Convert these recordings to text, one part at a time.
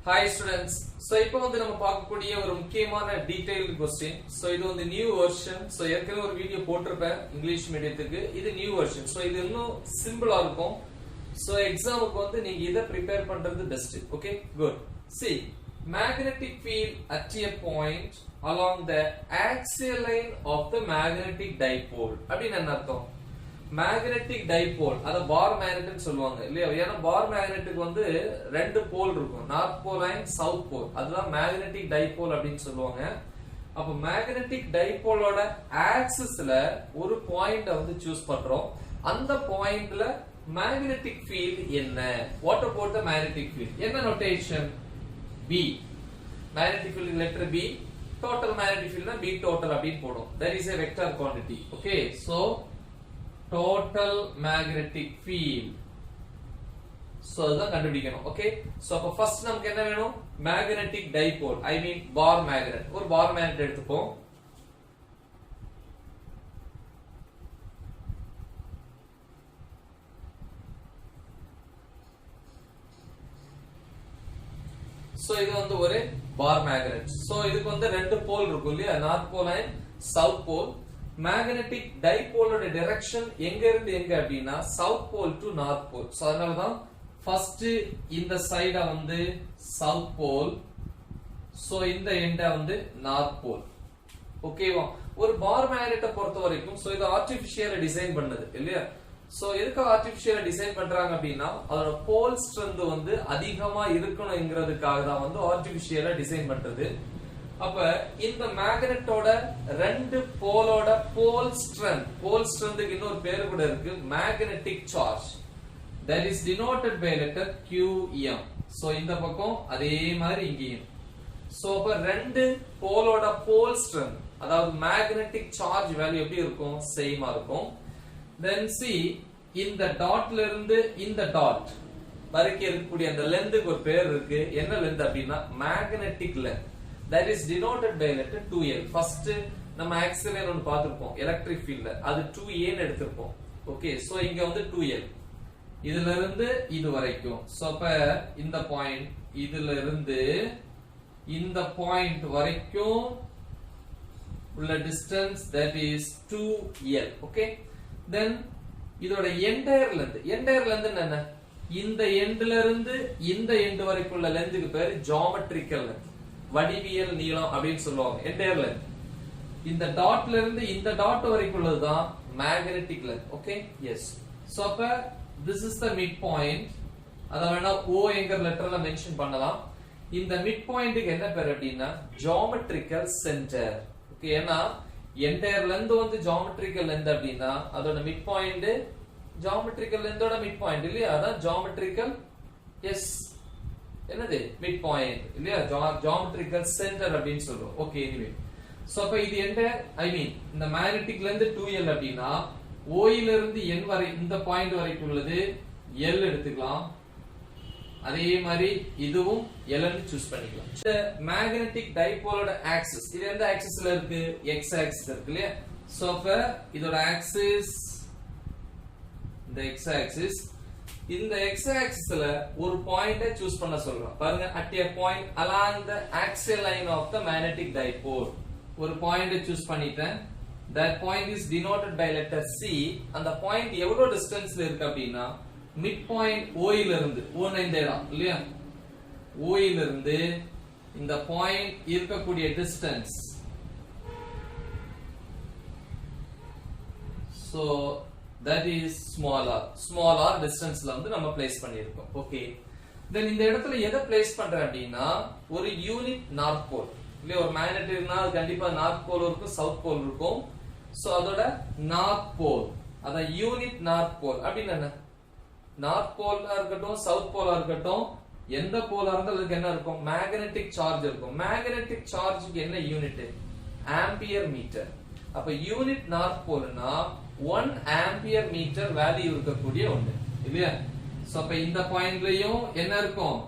Hi students. So இப்போ வந்து நம்ம பார்க்கக்கூடிய ஒரு முக்கியமான டீடைல்ட் क्वेश्चन. So இது வந்து நியூ வெர்ஷன். So ஏற்கனவே ஒரு வீடியோ போட்டிருப்பேன் இங்கிலீஷ் மீடியத்துக்கு. இது நியூ வெர்ஷன். So இது இன்னும் சிம்பிளா இருக்கும். So எக்ஸாமுக்கு வந்து நீங்க இத prepare பண்றது best. Okay? Good. See, magnetic field at a point along the axial line of the magnetic dipole. அப்படினா என்ன அர்த்தம்? மேக்னெட்டிக் டைபோல் அத பார் மேக்னெட்னு சொல்லுவாங்க இல்லையா ஏன்னா பார் மேக்னெட்டுக்கு வந்து ரெண்டு போல் இருக்கும் north pole and south pole அதுதான் மேக்னெட்டிக் டைபோல் அப்படினு சொல்லுவாங்க அப்ப மேக்னெட்டிக் டைபோலோட ஆக்சிஸ்ல ஒரு பாயிண்ட வந்து சூஸ் பண்றோம் அந்த பாயிண்ட்ல மேக்னெட்டிக் ஃபீல்ட் என்ன what about the magnetic field என்ன notation B magnetic field letter B total magnetic ஃபீல்ட்னா B டோட்டல் அப்படினு போடும் that is a vector quantity okay so total magnetic field so adha kandupidikanum okay so appo first namakku enna venum magnetic dipole I mean bar magnet or bar magnet eduthupom so idu vandu oru bar magnet so idukku vandu rendu pole irukum illaya north pole and south pole magnetic dipole oda direction enga irundhu enga appadina south pole to north pole so adanaல தான் first இந்த சைட வந்து south pole so இந்த எண்ட வந்து north pole ஓகேவா ஒரு பார் மேக்னெட்டை பொறுத்த வரைக்கும் so இது ஆர்ட்டிஃபிஷியலா டிசைன் பண்ணது இல்லையா so எதுக்கு ஆர்ட்டிஃபிஷியலா டிசைன் பண்றாங்க அப்படினா அதோட போல் ஸ்ட்ரெngth வந்து அதிகமா இருக்கணும்ங்கிறதுக்காக தான் வந்து ஆர்ட்டிஃபிஷியலா டிசைன் பண்றது அப்ப இந்த மேக்னெட்டோட ரெண்டு போலோட போல் ஸ்ட்ரெngthக்கு இன்னொரு பேர் கூட இருக்கு magnetic charge that is denoted by letter qm so இந்த பக்கம் அதே மாதிரி இங்கேயும் so அப்ப ரெண்டு போலோட போல் strength அதாவது மேக்னெட்டிக் சார்ஜ் வேல்யூ எப்படி இருக்கும் சேமா இருக்கும் then see இந்த டாட்ல இருந்து இந்த டாட் வரைக்கும் இருக்கக்கூடிய அந்த லெந்த்க்கு ஒரு பேர் இருக்கு என்ன லெந்த் அப்படினா magnetic length that is denoted by letter 2l first நம்ம axial line ஒன்னு பாத்துறோம் எலக்ட்ரிக் ஃபீல்ட்ல அது 2a ன்னு எடுத்துப்போம் ஓகே சோ இங்க வந்து 2l இதுல இருந்து இது வரைக்கும் சோ அப்ப இந்த பாயிண்ட் இதுல இருந்து இந்த பாயிண்ட் வரைக்கும் உள்ள distance that is 2l okay then இதோட என்டையர் லெந்த் என்ன இந்த எண்ட்ல இருந்து இந்த எண்ட் வரைக்கும் உள்ள லெந்த்க்கு பேரு ஜியோமெட்ரிக்கல் லெந்த் வடிவியல் நீளம் அப்படினு சொல்லுவாங்க என்டையர் லெந்த் இந்த டாட்ல இருந்து இந்த டாட் வரைக்கும் உள்ளதுதான் magnetic length okay yes so அப்ப this is the mid point அத வேணா O என்கிற லெட்டர்ல மென்ஷன் பண்ணலாம் இந்த மிட் பாயிண்ட்க்கு என்ன பேர் அப்படினா ஜியோமெட்ரிக்கல் சென்டர் ஓகே ஏனா என்டையர் லெந்த் வந்து ஜியோமெட்ரிக்கல் லெந்த் அப்படினா அதோட மிட் பாயிண்ட் ஜியோமெட்ரிக்கல் லெந்தோட மிட் பாயிண்ட் இல்லையா அதான் ஜியோமெட்ரிக்கல் எஸ் என்னது மிட் பாயிண்ட் இல்லையா ஜியோமெட்ரிக்கல் சென்டர் அப்படினு சொல்றோம் ஓகே எனிவே சோ அப்ப இது என்ன ஐ மீன் இந்த மேக்னெட்டிக்ல இருந்து 2l அப்படினா O ல இருந்து n வரை இந்த பாயிண்ட் வரைக்கும் உள்ளது l எடுத்துக்கலாம் அதே மாதிரி இதுவும் l ன்னு சூஸ் பண்ணிக்கலாம் இந்த மேக்னெட்டிக் டைபோலோட ஆக்சிஸ் இது எந்த ஆக்சிஸ்ல இருக்கு x ஆக்சிஸ் இருக்கு இல்லையா சோ அப்ப இதோட ஆக்சிஸ் இந்த x ஆக்சிஸ் இந்த x axisல ஒரு பாயிண்ட சூஸ் பண்ண சொல்றோம் பாருங்க at a point along the axial line of the magnetic dipole ஒரு பாயிண்ட சூஸ் பண்ணிட்டேன் that point is denoted by letter C அந்த பாயிண்ட் எவ்வளவு டிஸ்டன்ஸ்ல இருக்கு அப்படினா மிட் பாயிண்ட் O ல இருந்து O இந்த இடம் இல்லையா O ல இருந்து இந்த பாயிண்ட் இருக்கக்கூடிய distance so that is small r distanceல வந்து நம்ம பிளேஸ் பண்ணிருக்கோம் ஓகே then இந்த இடத்துல எதை பிளேஸ் பண்றேன் அப்படினா ஒரு யூனிட் நார்த் போல் இல்ல ஒரு மேக்னெட் இருந்தா அது கண்டிப்பா நார்த் போல் இருக்கும் சவுத் போல் இருக்கும் சோ அதோட நார்த் போல் அத யூனிட் நார்த் போல் அப்படினா என்ன நார்த் போலா இருக்கட்டும் சவுத் போலா இருக்கட்டும் எந்த போலா இருந்தாலும் அதுக்கு என்ன இருக்கும் மேக்னெட்டிக் சார்ஜ் இருக்கும் மேக்னெட்டிக் சார்ஜ்க்கு என்ன யூனிட் ஆம்பியர் மீட்டர் அப்ப யூனிட் நார்த் போல்னா 1 ஆம்பியர் மீட்டர் வேல்யூ இருக்கக்கூடிய ஒன்று இல்லையா சோ அப்ப இந்த பாயிண்ட்லயும் என்ன இருக்கும்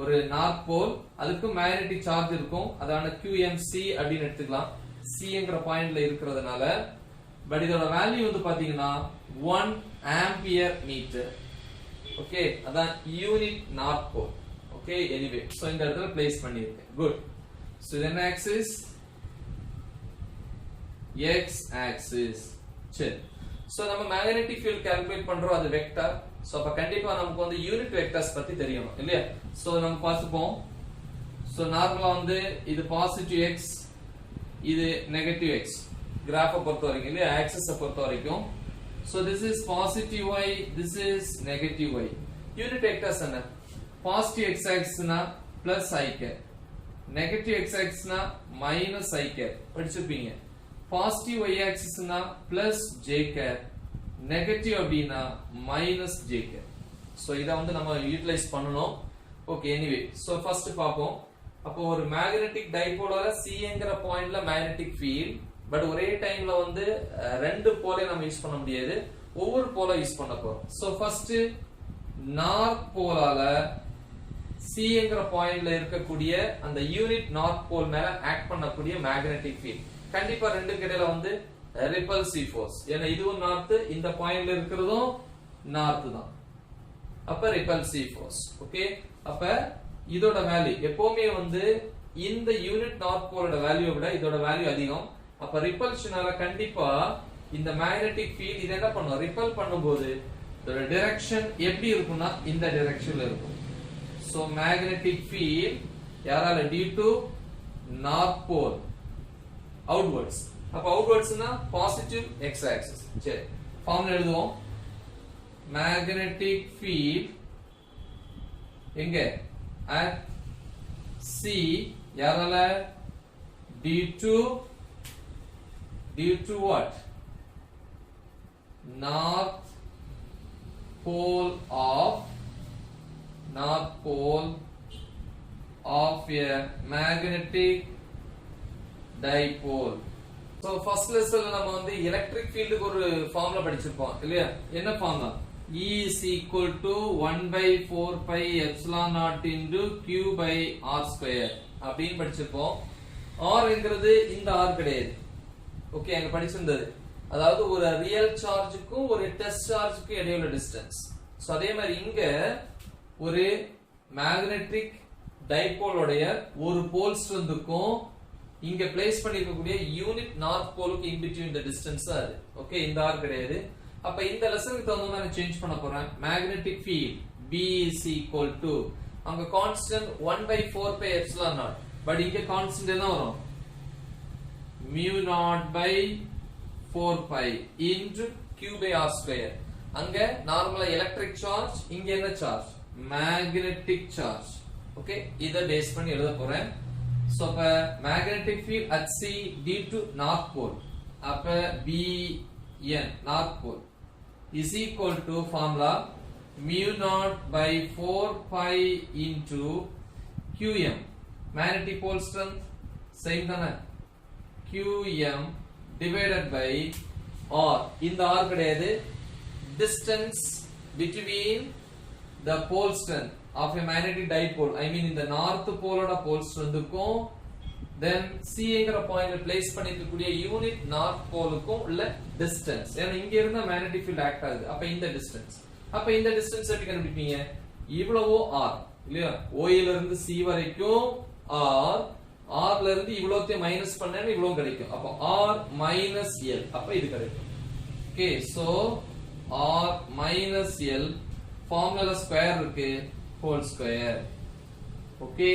ஒரு நார்த் போல் அதுக்கு மேக்னெட்டிக் சார்ஜ் இருக்கும் அதான QMC அப்படினு எடுத்துக்கலாம் Cங்கற பாயிண்ட்ல இருக்குறதுனால பட் இதோட வேல்யூ வந்து பாத்தீங்கன்னா 1 ஆம்பியர் மீட்டர் ஓகே அதான் unit north pole okay anyway so இந்த இடத்துல பிளேஸ் பண்ணிருக்கேன் குட் சோ இது என்ன ஆக்சிஸ் x ஆக்சிஸ் சரி சோ நம்ம மேக்னெட்டிக் ஃபீல்ட் கால்குலேட் பண்றோம் அது வெக்டர் சோ அப்ப கண்டிப்பா நமக்கு வந்து யூனிட் வெக்டர்ஸ் பத்தி தெரியணும் இல்லையா சோ நம்ம பாத்துப்போம் சோ நார்மலா வந்து இது பாசிட்டிவ் x இது நெகட்டிவ் x கிராஃபை பொறுத்த வரைக்கும் இல்லையா ஆக்சிஸை பொறுத்த வரைக்கும் so this is positive y this is negative y unit vectors என்ன பாசிட்டிவ் x axis னா plus i cap negative x axis னா minus i cap படிச்சிருப்பீங்க பாசிட்டிவ் y axis னா plus j cap நெகட்டிவ் அப்படினா minus j cap சோ இத வந்து நம்ம utilise பண்ணனும் ஓகே எனிவே சோ ஃபர்ஸ்ட் பாப்போம் அப்போ ஒரு மேக்னெட்டிக் டைபோலால C ங்கற பாயிண்ட்ல மேக்னெட்டிக் ஃபீல்ட் பட் ஒரே டைம்ல வந்து ரெண்டு போலே நம்ம யூஸ் பண்ண முடியாது ஒவ்வொரு போல யூஸ் பண்ண போறோம் சோ ஃபர்ஸ்ட் நார்த் போலால C ங்கற பாயிண்ட்ல இருக்கக்கூடிய அந்த யூனிட் நார்த் போல் மேல ஆக்ட் பண்ணக்கூடிய மேக்னெட்டிக் ஃபீல்ட் கண்டிப்பா ரெண்டுக்கு இடையில வந்து ரிப்பல்சிவ் ஃபோர்ஸ் ஏன்னா இதுவும் நார்த் இந்த பாயிண்ட்ல இருக்குறதும் நார்த் தான் அப்ப ரிப்பல்சிவ் ஃபோர்ஸ் ஓகே அப்ப இதோட வேல்யூ எப்பவுமே வந்து இந்த யூனிட் நார்த் போலோட வேல்யூவை விட இதோட வேல்யூ அதிகம் அப்ப ரிப்பல்ஷனால கண்டிப்பா இந்த மேக்னெட்டிக் ஃபீல்ட் இத என்ன பண்ணும் ரிப்பல் பண்ணும்போது இதோட டைரக்ஷன் எப்படி இருக்கும்னா இந்த டைரக்ஷன்ல இருக்கும் சோ மேக்னெட்டிக் ஃபீல்ட் யாரால due to north pole outwards அப்ப அவுட்வர்ட்ஸ்னா பாசிட்டிவ் x ஆக்சிஸ் சரி ஃபார்முலா எழுதுவோம் மேக்னெட்டிக் ஃபீல்ட் எங்க at C யாரால due to what north pole of a magnetic dipole so first lesson நம்ம வந்து எலக்ட்ரிக் ஃபீல்டுக்கு ஒரு ஃபார்முலா படிச்சிருப்போம் இல்லையா என்ன formula E is equal to 1 by 4 pi epsilon naught into Q by R square அப்படின்னு படிச்சிருப்போம் R என்கிறது இந்த R கிடையாது ஓகே அங்க படிச்சிருந்தது அதாவது ஒரு ரியல் சார்ஜுக்கும் ஒரு டெஸ்ட் சார்ஜுக்கும் இடையில டிஸ்டன்ஸ் சோ அதே மாதிரி இங்க ஒரு மேக்னெட்டிக் டைபோலோடைய ஒரு போல் ஸ்ட்ரென்த்துக்கும் இங்க பிளேஸ் பண்ணிருக்கக்கூடிய யூனிட் நார்த் போலுக்கு இன் பிட்வீன் தி டிஸ்டன்ஸ் அது ஓகே இந்த R கிடையாது அப்ப இந்த லெசனுக்கு தகுந்த மாதிரி சேஞ்ச் பண்ண போறேன் magnetic field B is equal to அங்க constant 1 by 4 pi epsilon naught but இங்க கான்ஸ்டன்ட் என்ன வரும் mu naught by 4 pi into Q by R square அங்க நார்மலா எலக்ட்ரிக் சார்ஜ் இங்க என்ன சார்ஜ் மேக்னெட்டிக் சார்ஜ் ஓகே இத பேஸ் பண்ணி எழுத போறேன் சோ அப்ப magnetic field at C due to north pole அப்ப BN north pole is equal to formula mu naught by 4 pi into Qm magnetic pole strength same தானே Qm divided by R இந்த R கிடையாது distance between the pole strength of a magnetic dipole I mean இந்த north pole ஓட pole strengthக்கும் then C ங்கற பாயிண்ட்ல place பண்ணிருக்கக்கூடிய unit north போலுக்கும் உள்ள distance ஏன்னா இங்க இருந்தா மேக்னெட்டிக் ஃபீல்ட் ஆக்ட் ஆகுது அப்ப இந்த டிஸ்டன்ஸ் எப்படி கண்டுபிடிப்பீங்க இவ்வளவோ R இல்லையா OA ல இருந்து C வரைக்கும் R R ல இருந்து இவ்வளவுத்தையும் மைனஸ் பண்ணேன்னா இவ்வளவு கிடைக்கும் அப்ப R minus L அப்ப இது கிடைக்கும் okay so R minus L formula square இருக்கு whole square okay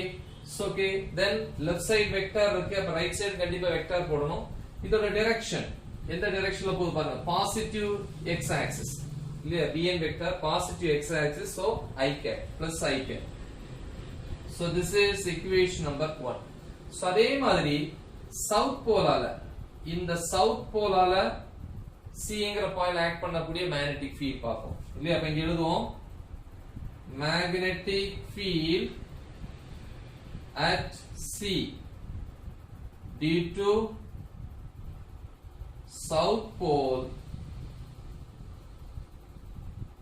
so okay then left side vector இருக்கு அப்ப right side கண்டிப்பா வெக்டர் போடணும் இதோட டைரக்ஷன் எந்த டைரக்ஷன்ல போகுது பாருங்க பாசிட்டிவ் x axis இல்லையா bn vector positive x axis so I cap plus I cap so this is equation number 1 so அதே மாதிரி சவுத் போலால இந்த சவுத் போலால C ங்கற பாயிண்ட் ஆக்ட் பண்ணக்கூடிய மேக்னெட்டிக் ஃபீல்ட் பாப்போம் இல்லையா அப்ப இங்க எழுதுவோம் magnetic field at C due to south pole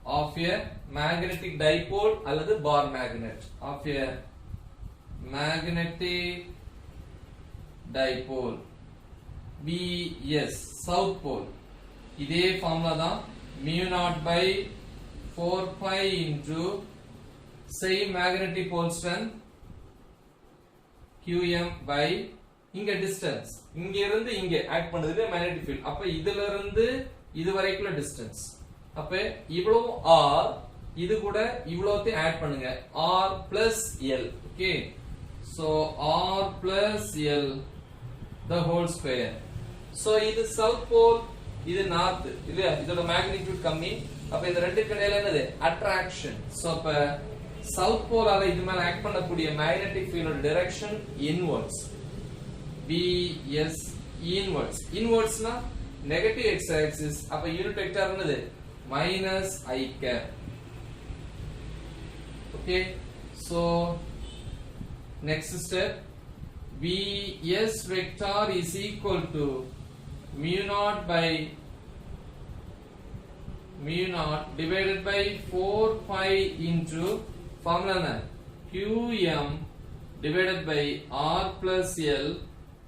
of a magnetic dipole அல்லது bar magnet of a magnetic dipole BS south pole இதே ஃபார்முலா தான் mu naught by 4 pi into same magnetic pole strength qm by இங்க distance இங்க இருந்து இங்க add பண்ணுது magnetic field அப்ப இதுல இருந்து இது வரைக்குள்ள distance அப்ப இவ்வளவு r இது கூட இவ்வளவுத்தை ஆட் பண்ணுங்க r plus l okay so r plus l the whole square so இது south pole இது north இல்லையா இதோட magnitude கம்மி அப்ப இந்த ரெண்டுக்கு இடையில என்னது attraction so அப்ப south pole ஆல இது மேல ஆக்ட் பண்ணக்கூடிய magnetic field ஓட direction inwards bs inwards inwards னா negative x axis அப்ப unit vector என்னது minus I cap okay so next step bs vector is equal to mu naught by mu naught divided by 4 pi into formula qm divided by r plus l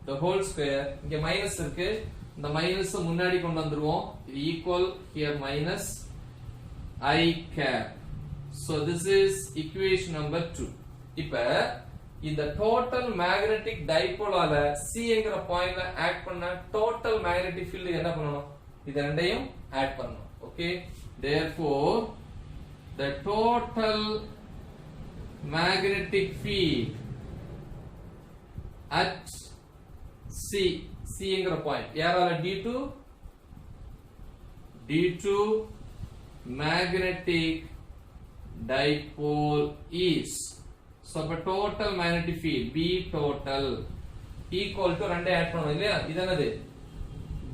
the whole square இங்க minus இருக்கு இந்த minus முன்னாடி கொண்டு வந்துருவோம் இது equal here minus I cap so this is equation number 2 இப்ப இந்த total magnetic டைபோலால C என்கிற பாயிண்ட்ல ஆட் பண்ண டோட்டல் மேக்னெட்டிக் ஃபீல்ட் என்ன பண்ணனும் இது ரெண்டையும் ஆட் பண்ணனும் okay therefore the total magnetic field at C என்கிற பாயிண்ட் யாரால d2 magnetic dipole is so அப்ப total magnetic field B total equal to ரெண்டே ஆட் பண்ணனும் இல்லையா இது என்னது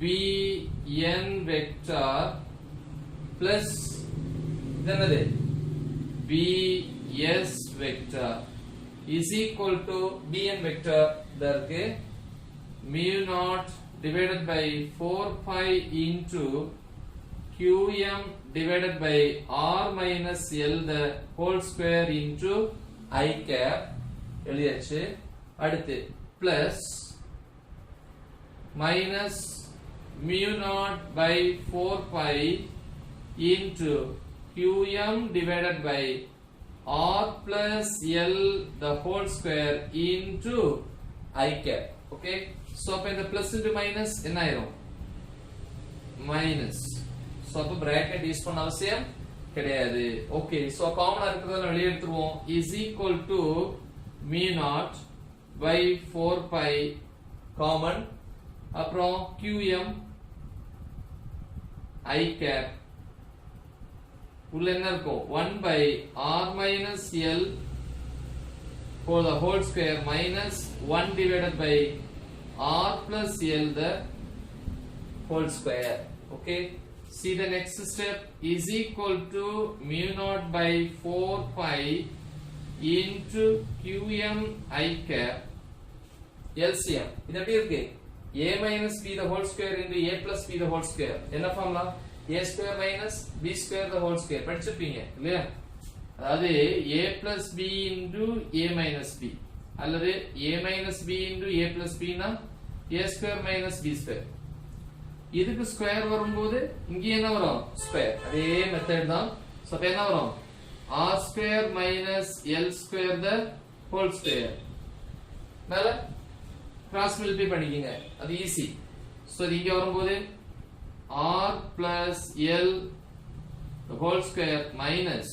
Bn vector plus இது என்னது Bs vector is equal to Bn vector இதற்கு mu naught divided by 4 pi into qm divided by r minus l the whole square into I cap எழுதியாச்சு அடுத்து plus minus mu naught by 4 pi into qm divided by r plus l the whole square into I cap okay so அப்ப இந்த plus into minus என்ன ஆயிரும் minus so அப்ப bracket use பண்ண அவசியம் கிடையாது ஓகே சோ காமனா இருக்குறத வெளிய எடுத்துருவோம் is equal to mu naught by 4 pi common அப்புறம் qm I cap உள்ள என்ன இருக்கும் 1 by r minus l for the whole square minus 1 divided by r plus l the whole square okay see the next step is equal to mu naught by 4 pi into qm I cap LCM இது எப்படி இருக்கு a minus b the whole square into a plus b the whole square என்ன formula a square minus b square the whole square படிச்சிருப்பீங்க இல்லையா அதாவது a plus b into a minus b அல்லது a minus b into a plus b னா a square minus b square இதுக்கு square வரும்போது இங்க என்ன வரும் ஸ்கொயர் அதே மெத்தட் தான் சோ அப்ப என்ன வரும் r square minus l square the whole square மேல கிராஸ் மல்டிப்ளை பண்ணிக்கங்க அது ஈஸி சோ இங்க வரும்போது r plus l the whole square minus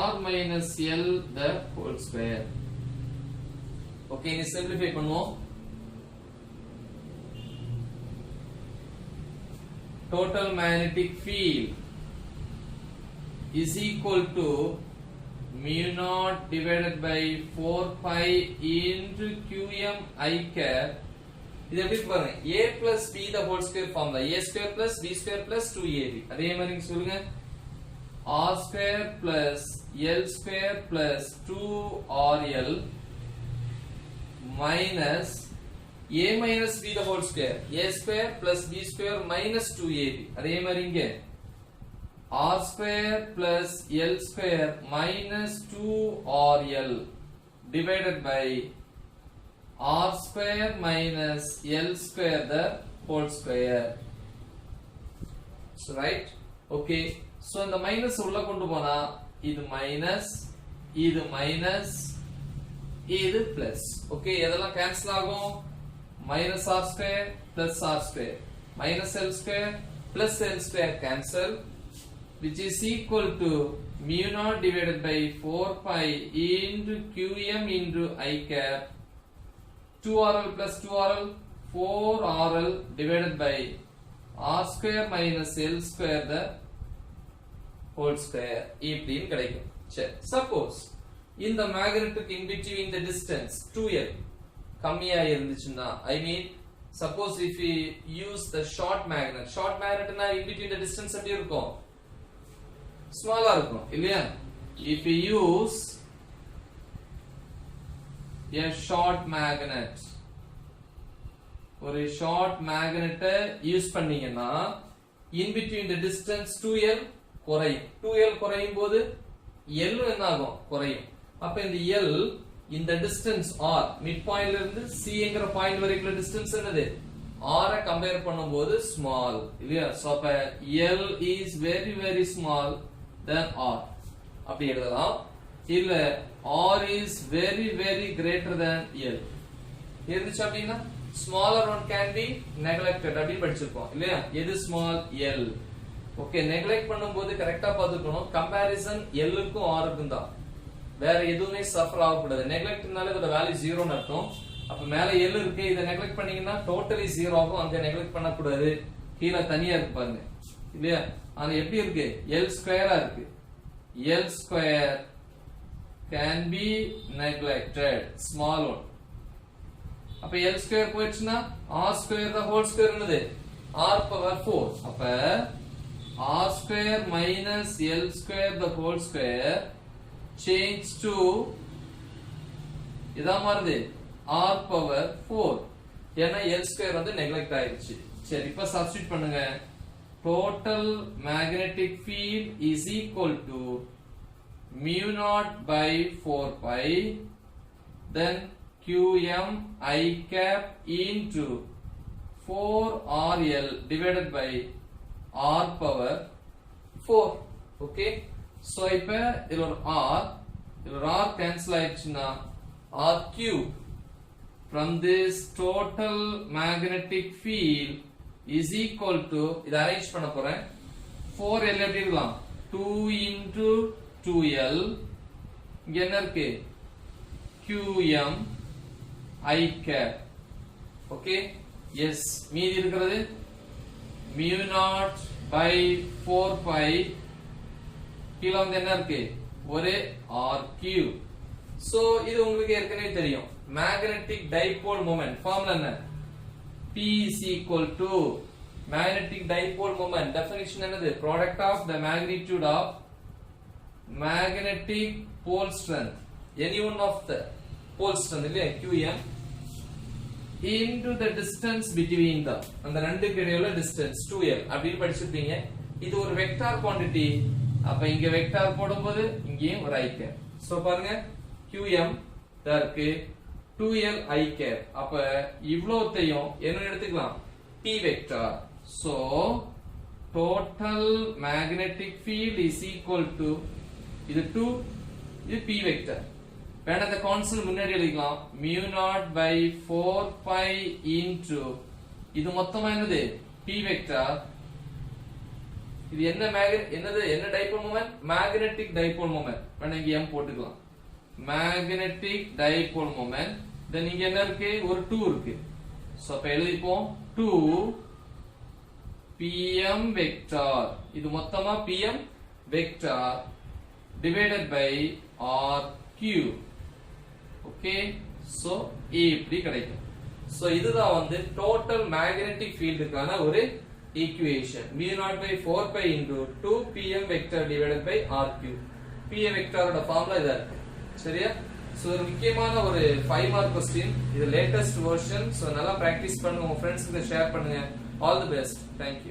r minus l the whole square okay இனி சிம்பிளிஃபை பண்ணுவோம் total magnetic field is equal to mu naught divided by 4 pi into qm I cap இது எப்படி பாருங்க a plus b the whole square formula a square plus b square plus 2ab அதே மாதிரி நீங்க சொல்லுங்க r square plus l square plus 2rl minus a minus b the whole square a square plus b square minus 2ab அதே மாதிரி இங்க r square plus l square minus 2rl divided by r square minus l square the whole square so right okay so இந்த minus உள்ள கொண்டு போனா இது minus, இது minus, இது பிளஸ். ஓகே, இதெல்லாம் கேன்சல் ஆகும். Minus R square plus R square minus L square plus L square cancel, which is equal to mu naught divided by 4 pi into qm into I cap 2rl plus 2rl 4rl divided by r square minus l square the whole square இப்படின்னு கிடைக்கும். சரி, suppose இந்த magnetic in between the distance 2l கம்மியா இருந்துச்சுன்னா, I mean suppose if we use the short magnet னா in between the distance எப்படி இருக்கும்? ஸ்மாலா இருக்கும் இல்லையா? If we use a short magnet, ஒரு ஷார்ட் மேக்னெட்டை யூஸ் பண்ணீங்கன்னா in between the distance 2l குறையும். 2l குறையும் போது l என்ன ஆகும்? குறையும். அப்ப இந்த l இந்த டிஸ்டன்ஸ் r மிட் பாயிண்ட்ல இருந்து c ங்கற பாயிண்ட் வரைக்குள்ள டிஸ்டன்ஸ் என்னது? r ஐ கம்பேர் பண்ணும்போது ஸ்மால் இல்லையா? சோ அப்ப l is very very small than r அப்படி எழுதலாம். இல்ல r is very very greater than l இருந்துச்சு அப்படினா smaller one can be neglected அப்படி படிச்சிருப்போம் இல்லையா? எது ஸ்மால்? l. ஓகே, நெக்லெக்ட் பண்ணும்போது கரெக்ட்டா பாத்துக்கணும். கம்பேரிசன் l க்கும் r க்கும் தான், வேற எதுவுமே சஃபர் ஆகக்கூடாது. நெக்லெக்ட்னால இதோட வேல்யூ 0 ன்னு அர்த்தம். அப்ப மேல l இருக்கு, இத நெக்லெக்ட் பண்ணீங்கன்னா டோட்டலி 0 ஆகும். அங்க நெக்லெக்ட் பண்ண கூடாது. கீழ தனியா இருக்கு பாருங்க இல்லையா? ஆனா எப்படி இருக்கு? l ஸ்கொயரா இருக்கு. l square can be neglected, small one. அப்ப l ஸ்கொயர் போயிடுச்சுனா r square the whole square என்னது? r power 4. அப்ப r square minus l square the whole square change to இதா மாறுது r power 4. ஏன்னா l square வந்து நெக்லெக்ட் ஆயிடுச்சு. சரி, இப்ப சப்ஸ்டிட்யூட் பண்ணுங்க. Total magnetic field is equal to mu naught by 4 pi then qm I cap into 4rl divided by r power 4. Okay, so இப்ப இதுல ஒரு r cancel ஆயிடுச்சுன்னா r cube from this total magnetic field is equal to, இத arrange பண்ண போறேன். 4l எப்படி இருக்கலாம்? 2 into 2l, இங்க என்ன இருக்கு? qm I cap. Okay, yes, மீதி இருக்கிறது mu naught by 4 pi, கீழ வந்து என்ன இருக்கு? ஒரு r cube. சோ இது உங்களுக்கு ஏற்கனவே தெரியும். magnetic dipole moment ஃபார்முலா என்ன? P is equal to magnetic dipole moment definition என்னது? product of the magnitude of magnetic pole strength, any one of the pole strength இல்லையா? qm into the distance between them, அந்த ரெண்டுக்கு இடையில distance 2l அப்படினு படிச்சிருப்பீங்க. இது ஒரு வெக்டார் குவாண்டிட்டி. அப்ப இங்க வெக்டார் போடும்போது இங்கேயும் ஒரு i cap. சோ பாருங்க, qm தருக்கு 2l I cap. அப்ப இவ்ளோத்தையும் என்ன எடுத்துக்கலாம்? p vector. So total magnetic field is equal to, இது 2, இது p வெக்டார். வேணா அந்த கான்ஸ்டன்ட் முன்னாடி எழுதிக்கலாம். mu naught by 4 pi into, இது மொத்தமா என்னது? p vector. இது என்ன என்னது? என்ன dipole moment? Magnetic dipole moment. வேணா இங்க m போட்டுக்கலாம். Magnetic dipole moment. தென் இங்க என்ன இருக்கு? ஒரு 2 இருக்கு. சோ அப்ப எழுதிப்போம் 2 pm வெக்டார். இது மொத்தமா pm vector divided by r cube. Okay, so இப்படி கிடைக்கும். சோ இதுதான் வந்து டோட்டல் மேக்னெட்டிக் ஃபீல்டுக்கான ஒரு equation. mu naught by 4 pi into 2 pm vector divided by r cube. pm வெக்டாரோட ஃபார்முலா இதா இருக்கு. சரியா? சோ ஒரு முக்கியமான ஒரு 5 மார்க் क्वेश्चन. இது லேட்டஸ்ட் வெர்ஷன். சோ நல்லா பிராக்டீஸ் பண்ணுங்க, உங்க ஃப்ரெண்ட்ஸ்க்கு ஷேர் பண்ணுங்க. All the best. Thank you.